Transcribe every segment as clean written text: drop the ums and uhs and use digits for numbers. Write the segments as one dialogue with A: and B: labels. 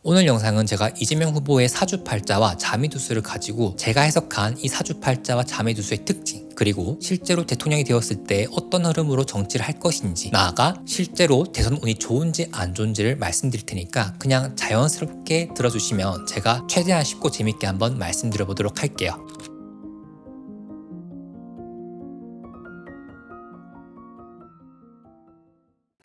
A: 오늘 영상은 제가 이재명 후보의 사주팔자와 자미두수를 가지고 제가 해석한 이 사주팔자와 자미두수의 특징, 그리고 실제로 대통령이 되었을 때 어떤 흐름으로 정치를 할 것인지, 나아가 실제로 대선 운이 좋은지 안 좋은지를 말씀드릴 테니까 그냥 자연스럽게 들어주시면 제가 최대한 쉽고 재밌게 한번 말씀드려보도록 할게요.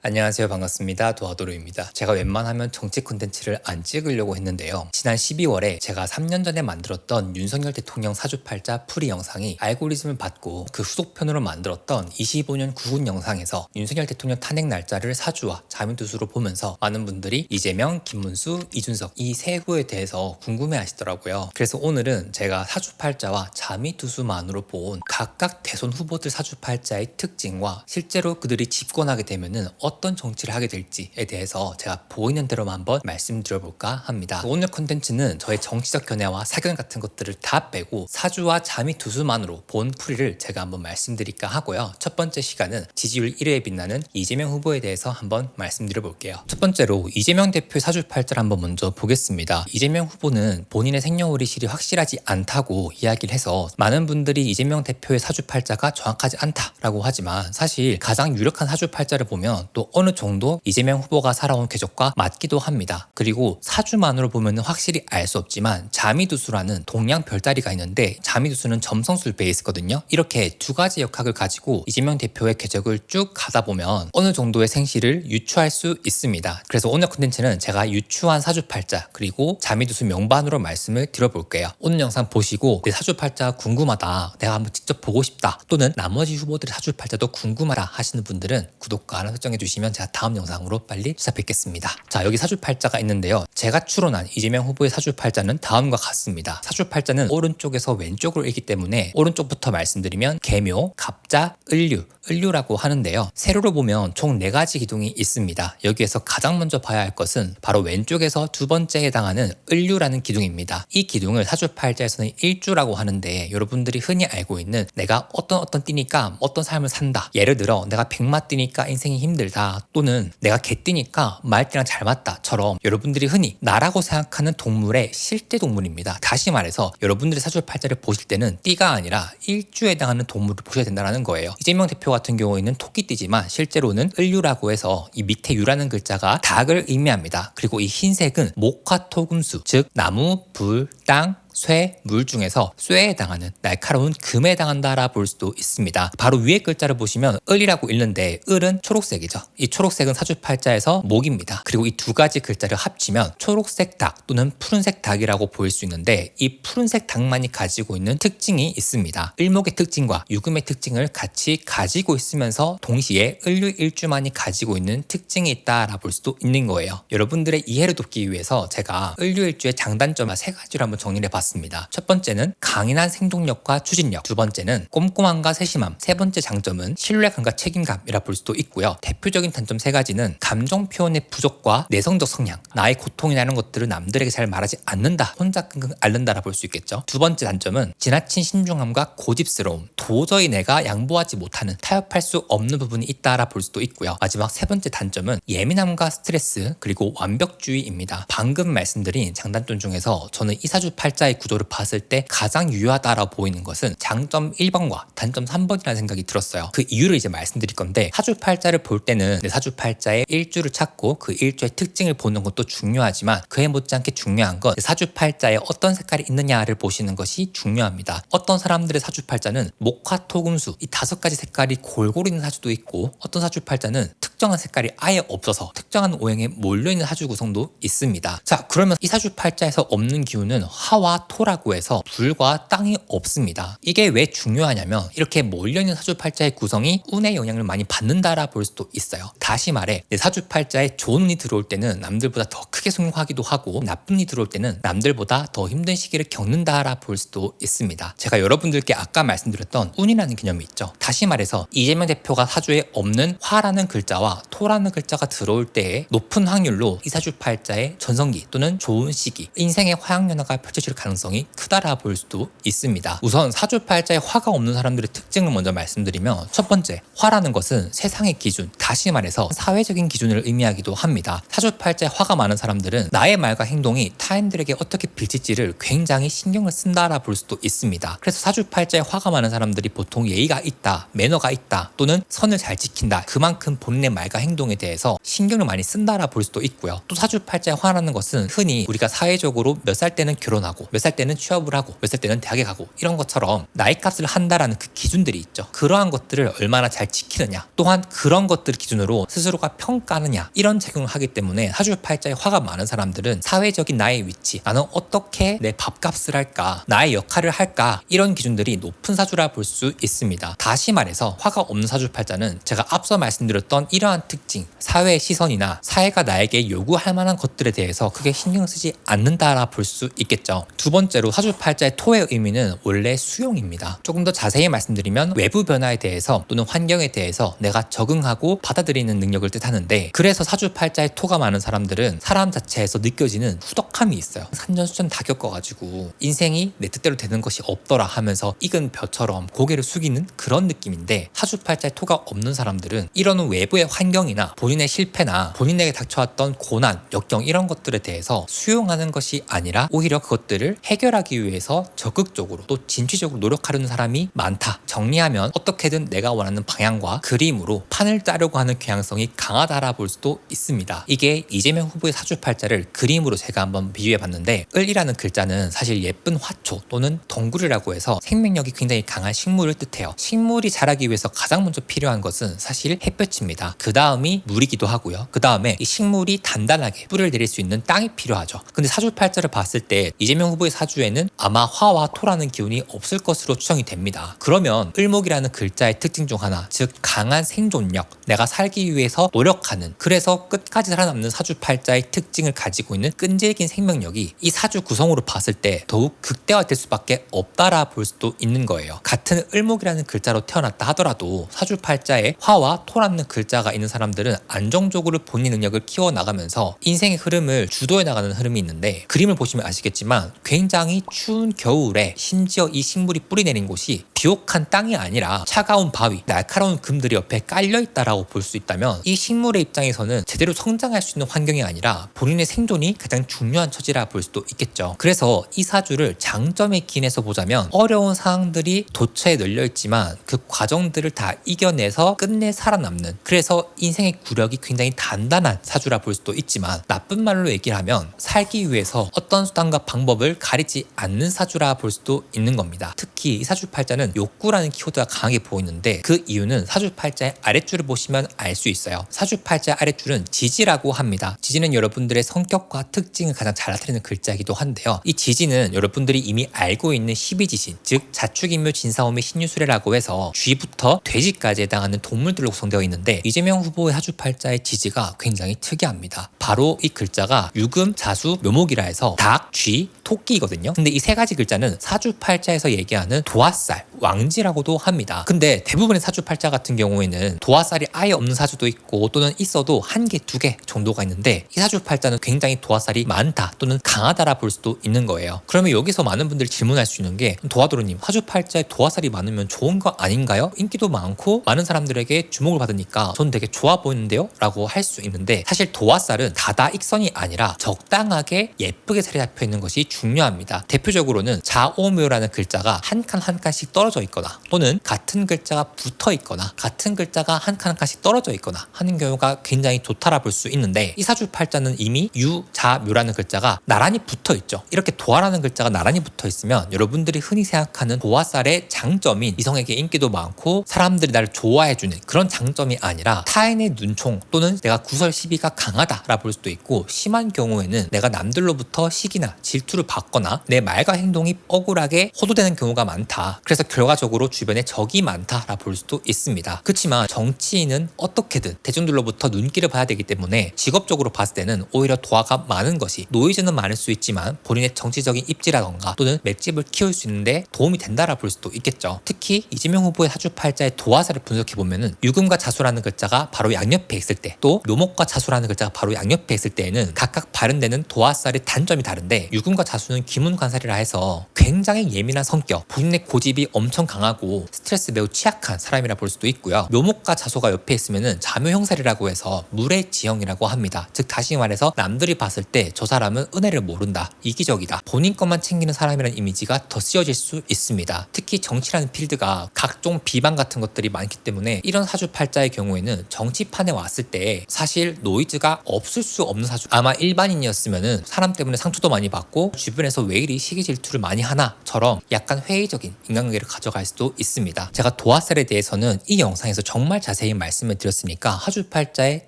A: 안녕하세요, 반갑습니다. 도하도루입니다. 제가 웬만하면 정치 콘텐츠를 안 찍으려고 했는데요, 지난 12월에 제가 3년 전에 만들었던 윤석열 대통령 사주팔자 풀이 영상이 알고리즘을 받고 그 후속편으로 만들었던 25년 구군 영상에서 윤석열 대통령 탄핵 날짜를 사주와 자미두수로 보면서 많은 분들이 이재명, 김문수, 이준석 이 세 후에 대해서 궁금해 하시더라고요. 그래서 오늘은 제가 사주팔자와 자미두수만으로 본 각각 대선 후보들 사주팔자의 특징과 실제로 그들이 집권하게 되면은 어떤 정치를 하게 될지에 대해서 제가 보이는 대로만 한번 말씀드려볼까 합니다. 오늘 콘텐츠는 저의 정치적 견해와 사견 같은 것들을 다 빼고 사주와 자미두수만으로 본 풀이를 제가 한번 말씀드릴까 하고요. 첫 번째 시간은 지지율 1위에 빛나는 이재명 후보에 대해서 한번 말씀드려볼게요. 첫 번째로 이재명 대표의 사주팔자를 한번 먼저 보겠습니다. 이재명 후보는 본인의 생년월일이 확실하지 않다고 이야기를 해서 많은 분들이 이재명 대표의 사주팔자가 정확하지 않다라고 하지만, 사실 가장 유력한 사주팔자를 보면 또 어느 정도 이재명 후보가 살아온 궤적과 맞기도 합니다. 그리고 사주만으로 보면 확실히 알 수 없지만 자미두수라는 동양 별자리가 있는데, 자미두수는 점성술 베이스거든요. 이렇게 두 가지 역학을 가지고 이재명 대표의 궤적을 쭉 가다 보면 어느 정도의 생시를 유추할 수 있습니다. 그래서 오늘 콘텐츠는 제가 유추한 사주팔자 그리고 자미두수 명반으로 말씀을 드려볼게요. 오늘 영상 보시고 내 사주팔자가 궁금하다, 내가 한번 직접 보고 싶다, 또는 나머지 후보들의 사주팔자도 궁금하다 하시는 분들은 구독과 알람 설정해 주시면 제가 다음 영상으로 빨리 찾아뵙겠습니다. 자, 여기 사주팔자가 있는데요, 제가 추론한 이재명 후보의 사주팔자는 다음과 같습니다. 사주팔자는 오른쪽에서 왼쪽으로 읽기 때문에 오른쪽부터 말씀드리면 계묘, 갑자, 을류라고 하는데요, 세로로 보면 총 4가지 기둥이 있습니다. 여기에서 가장 먼저 봐야 할 것은 바로 왼쪽에서 두 번째에 해당하는 을류라는 기둥입니다. 이 기둥을 사주팔자에서는 일주라고 하는데, 여러분들이 흔히 알고 있는 내가 어떤 띠니까 어떤 삶을 산다, 예를 들어 내가 백마띠니까 인생이 힘들다, 또는 내가 개띠니까 말띠랑 잘 맞다처럼 여러분들이 흔히 나라고 생각하는 동물의 실제 동물입니다. 다시 말해서 여러분들의 사주팔자를 보실 때는 띠가 아니라 일주에 해당하는 동물을 보셔야 된다는 거예요. 이재명 대표 같은 경우에는 토끼띠지만 실제로는 을류라고 해서 이 밑에 유라는 글자가 닭을 의미합니다. 그리고 이 흰색은 목화토금수, 즉 나무, 불, 땅, 쇠, 물 중에서 쇠에 해당하는 날카로운 금에 해당한다라 볼 수도 있습니다. 바로 위에 글자를 보시면 을이라고 읽는데, 을은 초록색이죠. 이 초록색은 사주팔자에서 목입니다. 그리고 이 두 가지 글자를 합치면 초록색 닭 또는 푸른색 닭이라고 보일 수 있는데, 이 푸른색 닭만이 가지고 있는 특징이 있습니다. 을목의 특징과 유금의 특징을 같이 가지고 있으면서 동시에 을류 일주만이 가지고 있는 특징이 있다라 볼 수도 있는 거예요. 여러분들의 이해를 돕기 위해서 제가 을류 일주의 장단점 3가지로 한번 정리를 해봤습니다. 첫 번째는 강인한 생존력과 추진력, 두 번째는 꼼꼼함과 세심함, 세 번째 장점은 신뢰감과 책임감이라 볼 수도 있고요. 대표적인 단점 3가지는 감정 표현의 부족과 내성적 성향, 나의 고통이나 이런 것들을 남들에게 잘 말하지 않는다, 혼자 끙끙 앓는다라 볼 수 있겠죠. 두 번째 단점은 지나친 신중함과 고집스러움, 도저히 내가 양보하지 못하는, 타협할 수 없는 부분이 있다라 볼 수도 있고요. 마지막 세 번째 단점은 예민함과 스트레스 그리고 완벽주의입니다. 방금 말씀드린 장단점 중에서 저는 이 사주팔자의 구도를 봤을 때 가장 유효하다라고 보이는 것은 장점 1번과 단점 3번이라는 생각이 들었어요. 그 이유를 이제 말씀드릴 건데, 사주팔자를 볼 때는 내 사주팔자의 일주를 찾고 그 일주의 특징을 보는 것도 중요하지만 그에 못지않게 중요한 건 사주팔자에 어떤 색깔이 있느냐를 보시는 것이 중요합니다. 어떤 사람들의 사주팔자는 목화토금수 이 5가지 색깔이 골고루 있는 사주도 있고, 어떤 사주팔자는 특정한 색깔이 아예 없어서 특정한 오행에 몰려있는 사주 구성도 있습니다. 자, 그러면 이 사주팔자에서 없는 기운은 화와 토라고 해서 불과 땅이 없습니다. 이게 왜 중요하냐면, 이렇게 몰려있는 사주팔자의 구성이 운의 영향을 많이 받는다라 볼 수도 있어요. 다시 말해, 내 사주팔자에 좋은 운이 들어올 때는 남들보다 더 크게 성공하기도 하고, 나쁜 운이 들어올 때는 남들보다 더 힘든 시기를 겪는다라 볼 수도 있습니다. 제가 여러분들께 아까 말씀드렸던 운이라는 개념이 있죠. 다시 말해서 이재명 대표가 사주에 없는 화라는 글자와 토라는 글자가 들어올 때에 높은 확률로 이 사주팔자의 전성기 또는 좋은 시기, 인생의 화양연화가 펼쳐질 가능성이 가능성이 크다라 볼 수도 있습니다. 우선 사주팔자에 화가 없는 사람들의 특징을 먼저 말씀드리면, 첫 번째, 화라는 것은 세상의 기준, 다시 말해서 사회적인 기준을 의미하기도 합니다. 사주팔자에 화가 많은 사람들은 나의 말과 행동이 타인들에게 어떻게 비칠지를 굉장히 신경을 쓴다라 볼 수도 있습니다. 그래서 사주팔자에 화가 많은 사람들이 보통 예의가 있다, 매너가 있다, 또는 선을 잘 지킨다, 그만큼 본인의 말과 행동에 대해서 신경을 많이 쓴다라 볼 수도 있고요. 또 사주팔자에 화라는 것은 흔히 우리가 사회적으로 몇 살 때는 결혼하고, 몇 살 때는 취업을 하고, 몇 살 때는 대학에 가고, 이런 것처럼 나이값을 한다라는 그 기준들이 있죠. 그러한 것들을 얼마나 잘 지키느냐, 또한 그런 것들 기준으로 스스로가 평가하느냐, 이런 작용을 하기 때문에 사주팔자에 화가 많은 사람들은 사회적인 나의 위치, 나는 어떻게 내 밥값을 할까, 나의 역할을 할까, 이런 기준들이 높은 사주라 볼 수 있습니다. 다시 말해서 화가 없는 사주팔자는 제가 앞서 말씀드렸던 이러한 특징, 사회의 시선이나 사회가 나에게 요구할 만한 것들에 대해서 크게 신경 쓰지 않는다라 볼 수 있겠죠. 두 번째로 사주팔자의 토의 의미는 원래 수용입니다. 조금 더 자세히 말씀드리면 외부 변화에 대해서 또는 환경에 대해서 내가 적응하고 받아들이는 능력을 뜻하는데, 그래서 사주팔자의 토가 많은 사람들은 사람 자체에서 느껴지는 후덕함이 있어요. 산전수전 다 겪어가지고 인생이 내 뜻대로 되는 것이 없더라 하면서 익은 벼처럼 고개를 숙이는 그런 느낌인데, 사주팔자의 토가 없는 사람들은 이런 외부의 환경이나 본인의 실패나 본인에게 닥쳐왔던 고난, 역경, 이런 것들에 대해서 수용하는 것이 아니라 오히려 그것들을 해결하기 위해서 적극적으로 또 진취적으로 노력하려는 사람이 많다. 정리하면 어떻게든 내가 원하는 방향과 그림으로 판을 짜려고 하는 경향성이 강하다라 볼 수도 있습니다. 이게 이재명 후보의 사주팔자를 그림으로 제가 한번 비유해봤는데, 을이라는 글자는 사실 예쁜 화초 또는 덩굴이라고 해서 생명력이 굉장히 강한 식물을 뜻해요. 식물이 자라기 위해서 가장 먼저 필요한 것은 사실 햇볕입니다. 그 다음이 물이기도 하고요. 그 다음에 이 식물이 단단하게 뿌리를 내릴 수 있는 땅이 필요하죠. 근데 사주팔자를 봤을 때 이재명 후보의 사주에는 아마 화와 토라는 기운이 없을 것으로 추정이 됩니다. 그러면 을목이라는 글자의 특징 중 하나, 즉 강한 생존력, 내가 살기 위해서 노력하는, 그래서 끝까지 살아남는 사주팔자의 특징을 가지고 있는 끈질긴 생명력이 이 사주 구성으로 봤을 때 더욱 극대화될 수밖에 없다라 볼 수도 있는 거예요. 같은 을목이라는 글자로 태어났다 하더라도 사주팔자에 화와 토라는 글자가 있는 사람들은 안정적으로 본인 능력을 키워나가면서 인생의 흐름을 주도해 나가는 흐름이 있는데, 그림을 보시면 아시겠지만 굉장히 추운 겨울에 심지어 이 식물이 뿌리 내린 곳이 비옥한 땅이 아니라 차가운 바위, 날카로운 금들이 옆에 깔려있다라고 볼 수 있다면, 이 식물의 입장에서는 제대로 성장할 수 있는 환경이 아니라 본인의 생존이 가장 중요한 처지라 볼 수도 있겠죠. 그래서 이 사주를 장점에 기인해서 보자면, 어려운 상황들이 도처에 널려있지만 그 과정들을 다 이겨내서 끝내 살아남는, 그래서 인생의 구력이 굉장히 단단한 사주라 볼 수도 있지만, 나쁜 말로 얘기를 하면 살기 위해서 어떤 수단과 방법을 가리지 않는 사주라 볼 수도 있는 겁니다. 특히 이 사주팔자는 욕구라는 키워드가 강하게 보이는데, 그 이유는 사주팔자의 아랫줄을 보시면 알 수 있어요. 사주팔자 아랫줄은 지지라고 합니다. 지지는 여러분들의 성격과 특징을 가장 잘 나타내는 글자이기도 한데요. 이 지지는 여러분들이 이미 알고 있는 12지신, 즉 자축인묘 진사오미 신유술해라고 해서 쥐부터 돼지까지 해당하는 동물들로 구성되어 있는데, 이재명 후보의 사주팔자의 지지가 굉장히 특이합니다. 바로 이 글자가 유금, 자수, 묘목이라 해서 닭, 쥐, 토끼거든요. 근데 이 세 가지 글자는 사주팔자에서 얘기하는 도화살, 왕지라고도 합니다. 근데 대부분의 사주팔자 같은 경우에는 도화살이 아예 없는 사주도 있고, 또는 있어도 한 개, 두 개 정도가 있는데, 이 사주팔자는 굉장히 도화살이 많다 또는 강하다라 볼 수도 있는 거예요. 그러면 여기서 많은 분들이 질문할 수 있는 게, 도화도로님, 사주팔자에 도화살이 많으면 좋은 거 아닌가요? 인기도 많고 많은 사람들에게 주목을 받으니까 전 되게 좋아 보이는데요? 라고 할 수 있는데, 사실 도화살은 다다익선이 아니라 적당하게 예쁘게 자리 잡혀 있는 것이 중요합니다. 대표적으로는 자오묘라는 글자가 한 칸 한 칸씩 떨어져 있거나, 또는 같은 글자가 붙어 있거나, 같은 글자가 한 칸 한 칸씩 떨어져 있거나 하는 경우가 굉장히 좋다라 볼 수 있는데, 이 사주팔자는 이미 유, 자, 묘라는 글자가 나란히 붙어 있죠. 이렇게 도화라는 글자가 나란히 붙어 있으면 여러분들이 흔히 생각하는 도화살의 장점인 이성에게 인기도 많고 사람들이 나를 좋아해주는 그런 장점이 아니라, 타인의 눈총 또는 내가 구설 시비가 강하다라 볼 수도 있고, 심한 경우에는 내가 남들로부터 시기나 질투를 받거나 내 말과 행동이 억울하게 호도되는 경우가 많다. 그래서 결과적으로 주변에 적이 많다라 볼 수도 있습니다. 그렇지만 정치인은 어떻게든 대중들로부터 눈길을 봐야 되기 때문에, 직업적으로 봤을 때는 오히려 도화가 많은 것이, 노이즈는 많을 수 있지만 본인의 정치적인 입지라던가 또는 맷집을 키울 수 있는데 도움이 된다라 볼 수도 있겠죠. 특히 이재명 후보의 사주팔자의 도화살을 분석해보면은, 유금과 자수라는 글자가 바로 양옆에 있을 때, 또 묘목과 자수라는 글자가 바로 양옆에 있을 때에는 각각 발현되는 도화살의 단점이 다른데, 유금과 자수는 귀문관살이라 해서 굉장히 예민한 성격, 본인의 고집이 엄청 강하고 스트레스 매우 취약한 사람이라 볼 수도 있고요. 묘목과 자소가 옆에 있으면은 자묘형살이라고 해서 물의 지형이라고 합니다. 즉 다시 말해서 남들이 봤을 때 저 사람은 은혜를 모른다, 이기적이다, 본인 것만 챙기는 사람이라는 이미지가 더 씌워질 수 있습니다. 특히 정치라는 필드가 각종 비방 같은 것들이 많기 때문에 이런 사주팔자의 경우에는 정치판에 왔을 때 사실 노이즈가 없을 수 없는 사주. 아마 일반인이었으면은 사람 때문에 상처도 많이 받고 주변에서 왜 이리 시기 질투를 많이 하나처럼 약간 회의적인 인간관계를 가져갈 수도 있습니다. 제가 도화살에 대해서는 이 영상에서 정말 자세히 말씀을 드렸으니까 사주팔자에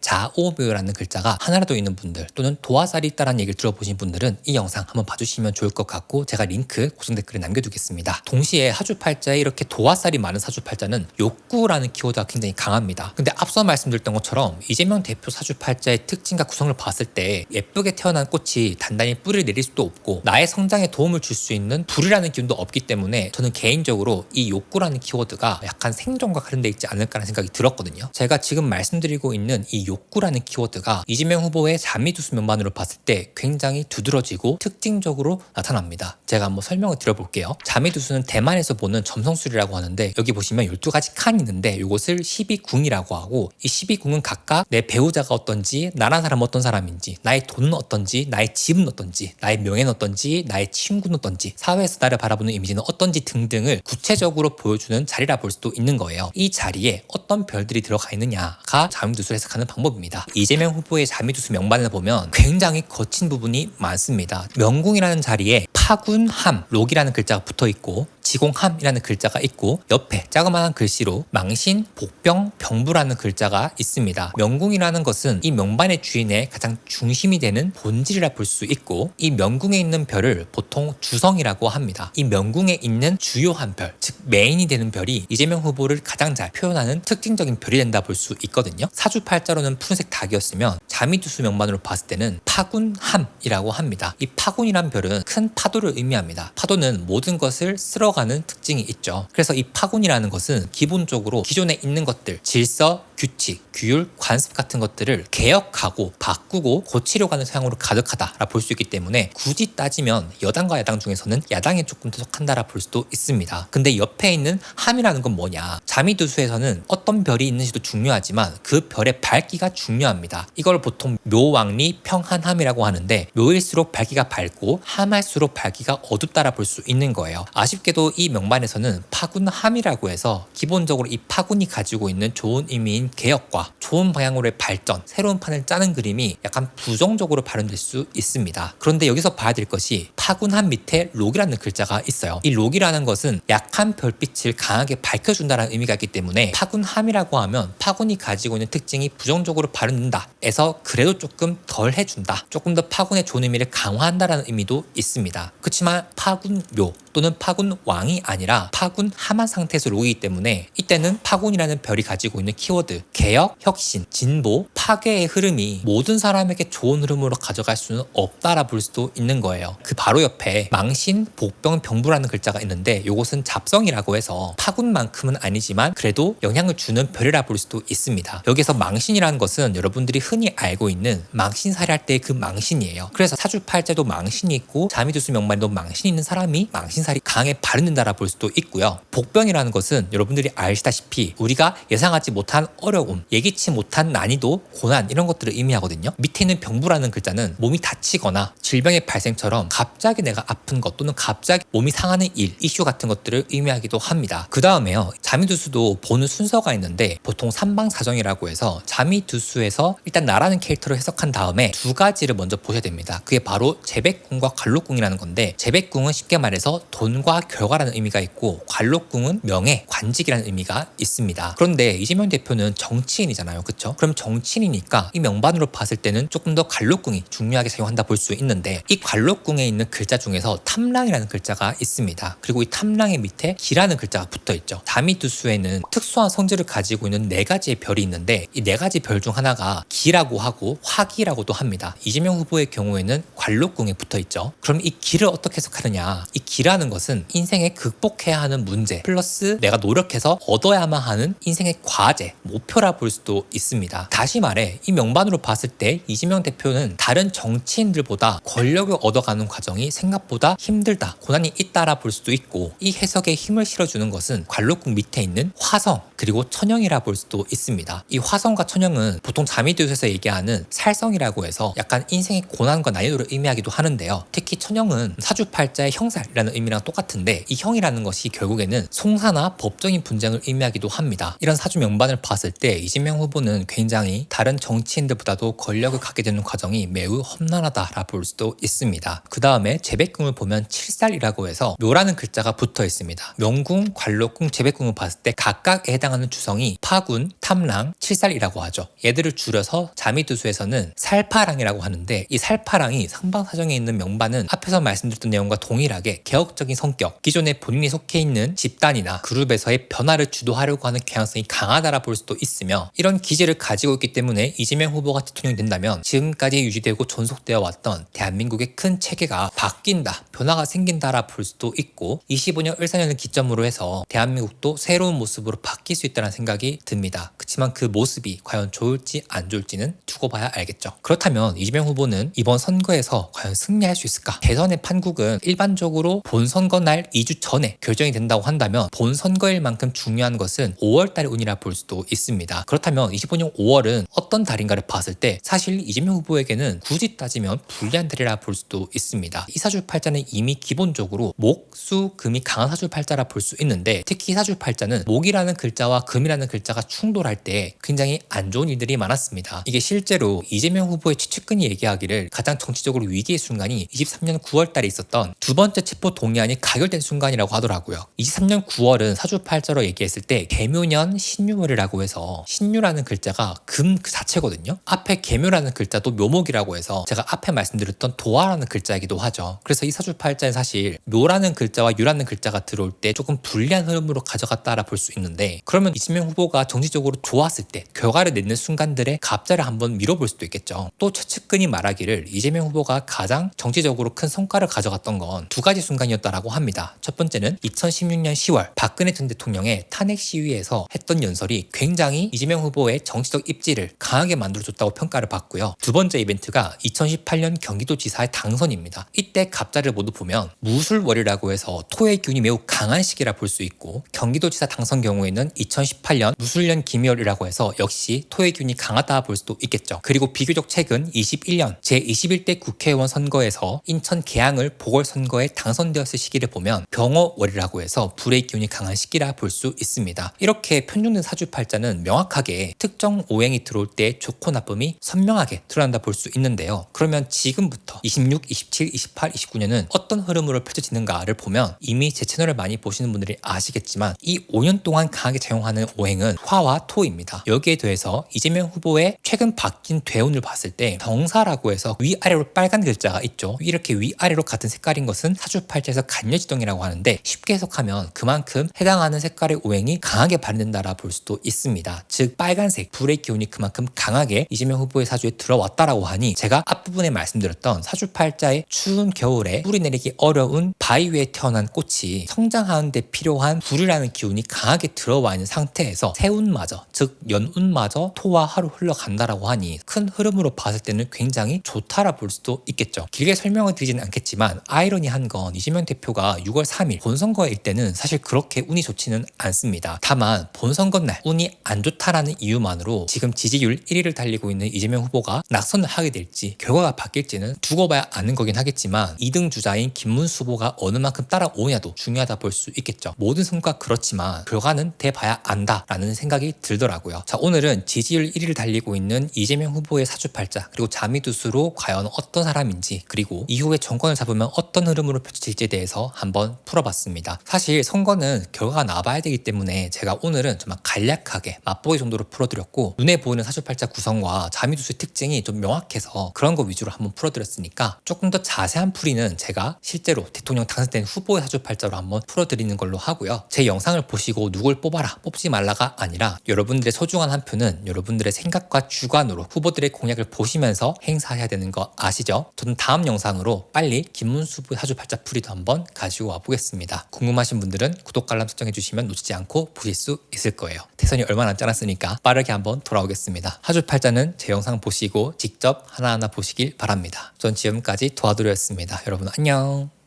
A: 자오묘라는 글자가 하나라도 있는 분들 또는 도화살이 있다는 얘기를 들어보신 분들은 이 영상 한번 봐주시면 좋을 것 같고 제가 링크 고정 댓글에 남겨두겠습니다. 동시에 사주팔자에 이렇게 도화살이 많은 사주팔자는 욕구라는 키워드가 굉장히 강합니다. 근데 앞서 말씀드렸던 것처럼 이재명 대표 사주팔자의 특징과 구성을 봤을 때 예쁘게 태어난 꽃이 단단히 뿌리를 내릴 수도 없고 나의 성장에 도움을 줄 수 있는 불이라는 기운도 없기 때문에 저는 개인적으로 이 욕구라는 키워드가 약간 생존과 관련돼 있지 않을까라는 생각이 들었거든요. 제가 지금 말씀드리고 있는 이 욕구라는 키워드가 이재명 후보의 자미두수 명반으로 봤을 때 굉장히 두드러지고 특징적으로 나타납니다. 제가 한번 설명을 드려볼게요. 자미두수는 대만에서 보는 점성술이라고 하는데 여기 보시면 12가지 칸이 있는데 이것을 12궁이라고 하고 이 12궁은 각각 내 배우자가 어떤지, 나란 사람은 어떤 사람인지, 나의 돈은 어떤지, 나의 집은 어떤지, 나의 명예는 어떤지, 나의 친구는 어떤지, 사회에서 나를 바라보는 이미지는 어떤지 등등을 구체적으로 보여주는 자리라 볼 수도 있는 거예요. 이 자리에 어떤 별들이 들어가 있느냐가 자미두수를 해석하는 방법입니다. 이재명 후보의 자미두수 명반을 보면 굉장히 거친 부분이 많습니다. 명궁이라는 자리에 파군함, 록이라는 글자가 붙어 있고 지공함이라는 글자가 있고 옆에 자그마한 글씨로 망신, 복병, 병부라는 글자가 있습니다. 명궁이라는 것은 이 명반의 주인의 가장 중심이 되는 본질이라 볼 수 있고 이 명궁에 있는 별을 보통 주성이라고 합니다. 이 명궁에 있는 주요한 별, 즉 메인이 되는 별이 이재명 후보를 가장 잘 표현하는 특징적인 별이 된다 볼 수 있거든요. 사주팔자로는 푸른색 닭이었으면 자미두수 명반으로 봤을 때는 파군함이라고 합니다. 이 파군이란 별은 큰 파도를 의미합니다. 파도는 모든 것을 쓸어가는 특징이 있죠. 그래서 이 파군이라는 것은 기본적으로 기존에 있는 것들, 질서, 규칙, 규율, 관습 같은 것들을 개혁하고 바꾸고 고치려고 하는 성향으로 가득하다라 볼 수 있기 때문에 굳이 따지면 여당과 야당 중에서는 야당에 조금 더 속한다라 볼 수도 있습니다. 근데 옆에 있는 함이라는 건 뭐냐? 자미두수에서는 어떤 별이 있는지도 중요하지만 그 별의 밝기가 중요합니다. 이걸 보통 묘왕리 평한함이라고 하는데 묘일수록 밝기가 밝고 함할수록 밝기가 어둡다라 볼 수 있는 거예요. 아쉽게도 이 명반에서는 파군함이라고 해서 기본적으로 이 파군이 가지고 있는 좋은 의미인 개혁과 좋은 방향으로의 발전, 새로운 판을 짜는 그림이 약간 부정적으로 발현될 수 있습니다. 그런데 여기서 봐야 될 것이 파군함 밑에 록이라는 글자가 있어요. 이 록이라는 것은 약한 별빛을 강하게 밝혀준다는 의미가 있기 때문에 파군함이라고 하면 파군이 가지고 있는 특징이 부정적으로 발현된다 해서 그래도 조금 덜 해준다, 조금 더 파군의 좋은 의미를 강화한다는 의미도 있습니다. 그렇지만 파군묘 또는 파군왕이 아니라 파군함한 상태에서 록이기 때문에 이때는 파군이라는 별이 가지고 있는 키워드 개혁, 혁신, 진보, 파괴의 흐름이 모든 사람에게 좋은 흐름으로 가져갈 수는 없다라 볼 수도 있는 거예요. 그 바로 옆에 망신, 복병, 병부라는 글자가 있는데 이것은 잡성이라고 해서 파군만큼은 아니지만 그래도 영향을 주는 별이라 볼 수도 있습니다. 여기서 망신이라는 것은 여러분들이 흔히 알고 있는 망신살이 할 때 그 망신이에요. 그래서 사주팔자도 망신이 있고 자미두수 명반에도 망신이 있는 사람이 망신살이 강하게 발현된다라 볼 수도 있고요. 복병이라는 것은 여러분들이 아시다시피 우리가 예상하지 못한 어려움, 예기치 못한 난이도, 고난 이런 것들을 의미하거든요. 밑에 있는 병부라는 글자는 몸이 다치거나 질병의 발생처럼 갑자기 내가 아픈 것 또는 갑자기 몸이 상하는 일, 이슈 같은 것들을 의미하기도 합니다. 그 다음에요. 자미두수도 보는 순서가 있는데 보통 삼방사정이라고 해서 자미두수에서 일단 나라는 캐릭터를 해석한 다음에 두 가지를 먼저 보셔야 됩니다. 그게 바로 재백궁과 관록궁이라는 건데 재백궁은 쉽게 말해서 돈과 결과라는 의미가 있고 관록궁은 명예, 관직이라는 의미가 있습니다. 그런데 이재명 대표는 정치인이잖아요. 그렇죠? 그럼 정치인이니까 이 명반으로 봤을 때는 조금 더 관록궁이 중요하게 작용한다 볼 수 있는데 이 관록궁에 있는 글자 중에서 탐랑이라는 글자가 있습니다. 그리고 이 탐랑의 밑에 기라는 글자가 붙어 있죠. 자미두수에는 특수한 성질을 가지고 있는 네 가지의 별이 있는데 이 네 가지 별 중 하나가 기라고 하고 화기라고도 합니다. 이재명 후보의 경우에는 관록궁에 붙어 있죠. 그럼 이 기를 어떻게 해석하느냐? 이 기라는 것은 인생에 극복해야 하는 문제 플러스 내가 노력해서 얻어야만 하는 인생의 과제, 목표 목표라 볼 수도 있습니다. 다시 말해 이 명반으로 봤을 때 이재명 대표는 다른 정치인들보다 권력을 얻어가는 과정이 생각보다 힘들다, 고난이 있다라 볼 수도 있고, 이 해석에 힘을 실어주는 것은 관록궁 밑에 있는 화성 그리고 천영이라 볼 수도 있습니다. 이 화성과 천영은 보통 자미두에서 얘기하는 살성이라고 해서 약간 인생의 고난과 난이도를 의미하기도 하는데요. 특히 천영은 사주팔자의 형살이라는 의미랑 똑같은데, 이 형이라는 것이 결국에는 송사나 법적인 분쟁을 의미하기도 합니다. 이런 사주 명반을 봤을 때 이재명 후보는 굉장히 다른 정치인들보다도 권력을 갖게 되는 과정이 매우 험난하다라 볼 수도 있습니다. 그 다음에 재백궁을 보면 칠살이라고 해서 묘라는 글자가 붙어 있습니다. 명궁, 관록궁, 재백궁을 봤을 때 각각에 해당하는 주성이 파군, 탐랑, 칠살이라고 하죠. 얘들을 줄여서 자미두수에서는 살파랑이라고 하는데, 이 살파랑이 상방사정에 있는 명반은 앞에서 말씀드렸던 내용과 동일하게 개혁적인 성격, 기존에 본인이 속해 있는 집단이나 그룹에서의 변화를 주도하려고 하는 경향성이 강하다라 볼 수도 있으며, 이런 기질을 가지고 있기 때문에 이재명 후보가 대통령이 된다면 지금까지 유지되고 존속되어 왔던 대한민국의 큰 체계가 바뀐다, 변화가 생긴다라 볼 수도 있고, 25년 을사년을 기점으로 해서 대한민국도 새로운 모습으로 바뀔 수 있다는 생각이 듭니다. 그렇지만 그 모습이 과연 좋을지 안 좋을지는 두고 봐야 알겠죠. 그렇다면 이재명 후보는 이번 선거에서 과연 승리할 수 있을까? 대선의 판국은 일반적으로 본선거 날 2주 전에 결정이 된다고 한다면 본선거일 만큼 중요한 것은 5월달의 운이라 볼 수도 있습니다. 그렇다면 25년 5월은 어떤 달인가를 봤을 때 사실 이재명 후보에게는 굳이 따지면 불리한 달이라 볼 수도 있습니다. 이 사주팔자는 이미 기본적으로 목, 수, 금이 강한 사주팔자라 볼 수 있는데, 특히 이 사주팔자는 목이라는 글자와 금이라는 글자가 충돌할 때 굉장히 안 좋은 일들이 많았습니다. 이게 실제로 이재명 후보의 최측근이 얘기하기를 가장 정치적으로 위기의 순간이 23년 9월달에 있었던 두 번째 체포 동의안이 가결된 순간이라고 하더라고요. 23년 9월은 사주팔자로 얘기했을 때 개묘년 신유월이라고 해서, 신유라는 글자가 금 그 자체거든요. 앞에 개묘라는 글자도 묘목이라고 해서 제가 앞에 말씀드렸던 도화라는 글자이기도 하죠. 그래서 이 사주팔자는 사실 묘라는 글자와 유라는 글자가 들어올 때 조금 불리한 흐름으로 가져갔다라 볼 수 있는데, 그러면 이재명 후보가 정치적으로 좋았을 때 결과를 내는 순간들의 갑자를 한번 밀어볼 수도 있겠죠. 또 최측근이 말하기를 이재명 후보가 가장 정치적으로 큰 성과를 가져갔던 건 두 가지 순간이었다라고 합니다. 첫 번째는 2016년 10월 박근혜 전 대통령의 탄핵 시위에서 했던 연설이 굉장히 이재명 후보의 정치적 입지를 강하게 만들어줬다고 평가를 받고요. 두 번째 이벤트가 2018년 경기도지사의 당선입니다. 이때 갑자를 모두 보면 무술월이라고 해서 토의 기운이 매우 강한 시기라 볼 수 있고, 경기도지사 당선 경우에는 2018년 무술년 김열이라고 해서 역시 토의 기운이 강하다 볼 수도 있겠죠. 그리고 비교적 최근 21년 제21대 국회의원 선거에서 인천 계양을 보궐선거에 당선되었을 시기를 보면 병어월이라고 해서 불의 기운이 강한 시기라 볼 수 있습니다. 이렇게 편중된 사주팔자는 명확하게 특정 오행이 들어올 때 좋고 나쁨이 선명하게 드러난다 볼 수 있는데요. 그러면 지금부터 26, 27, 28, 29년은 어떤 흐름으로 펼쳐지는가를 보면 이미 제 채널을 많이 보시는 분들이 아시겠지만 이 5년 동안 강하게 작용하는 오행은 화와 토입니다. 여기에 더해서 이재명 후보의 최근 바뀐 대운을 봤을 때 정사라고 해서 위아래로 빨간 글자가 있죠. 이렇게 위아래로 같은 색깔인 것은 사주팔자에서 간여지동이라고 하는데, 쉽게 해석하면 그만큼 해당하는 색깔의 오행이 강하게 발현된다라 볼 수도 있습니다. 즉 빨간색 불의 기운이 그만큼 강하게 이재명 후보의 사주에 들어왔다라고 하니, 제가 앞부분에 말씀드렸던 사주팔자의 추운 겨울에 뿌리 내리기 어려운 바위 위에 태어난 꽃이 성장하는 데 필요한 불이라는 기운이 강하게 들어와 있는 상태에서 새운마저, 즉 연운마저 토와 화로 흘러간다라고 하니 큰 흐름으로 봤을 때는 굉장히 좋다라 볼 수도 있겠죠. 길게 설명을 드리지는 않겠지만 아이러니한 건 이재명 대표가 6월 3일 본선거일 때는 사실 그렇게 운이 좋지는 않습니다. 다만 본선거 날 운이 안 좋다라는 이유만으로 지금 지지율 1위를 달리고 있는 이재명 후보가 낙선을 하게 될지 결과가 바뀔지는 두고 봐야 아는 거긴 하겠지만, 2등 주자인 김문수 후보가 어느 만큼 따라오냐도 중요하다 볼 수 있겠죠. 모든 성과 그렇지만 결과는 돼봐야 안다라는 생각이 들더라고요. 자, 오늘은 지지율 1위를 달리고 있는 이재명 후보의 사주팔자, 그리고 자미두수로 과연 어떤 사람인지, 그리고 이후에 정권을 잡으면 어떤 흐름으로 펼쳐질지에 대해서 한번 풀어봤습니다. 사실 선거는 결과가 나와봐야 되기 때문에 제가 오늘은 정말 간략하게 맛보기 정도로 풀어드렸고, 눈에 보이는 사주팔자 구성과 자미두수의 특징이 좀 명확해서 그런 거 위주로 한번 풀어드렸으니까, 조금 더 자세한 풀이는 제가 실제로 대통령 당선된 후보의 사주팔자로 한번 풀어드리는 걸로 하고요. 제 영상을 보시고 누굴 뽑아라, 뽑지 말라가 아니라 여러분 여러분들의 소중한 한 표는 여러분들의 생각과 주관으로 후보들의 공약을 보시면서 행사해야 되는 거 아시죠? 저는 다음 영상으로 빨리 김문수 후보의 사주팔자 풀이도 한번 가지고 와보겠습니다. 궁금하신 분들은 구독과 알람 설정해주시면 놓치지 않고 보실 수 있을 거예요. 대선이 얼마 남지 않았으니까 빠르게 한번 돌아오겠습니다. 사주팔자는 제 영상 보시고 직접 하나하나 보시길 바랍니다. 전 지금까지 도와드렸습니다. 여러분 안녕.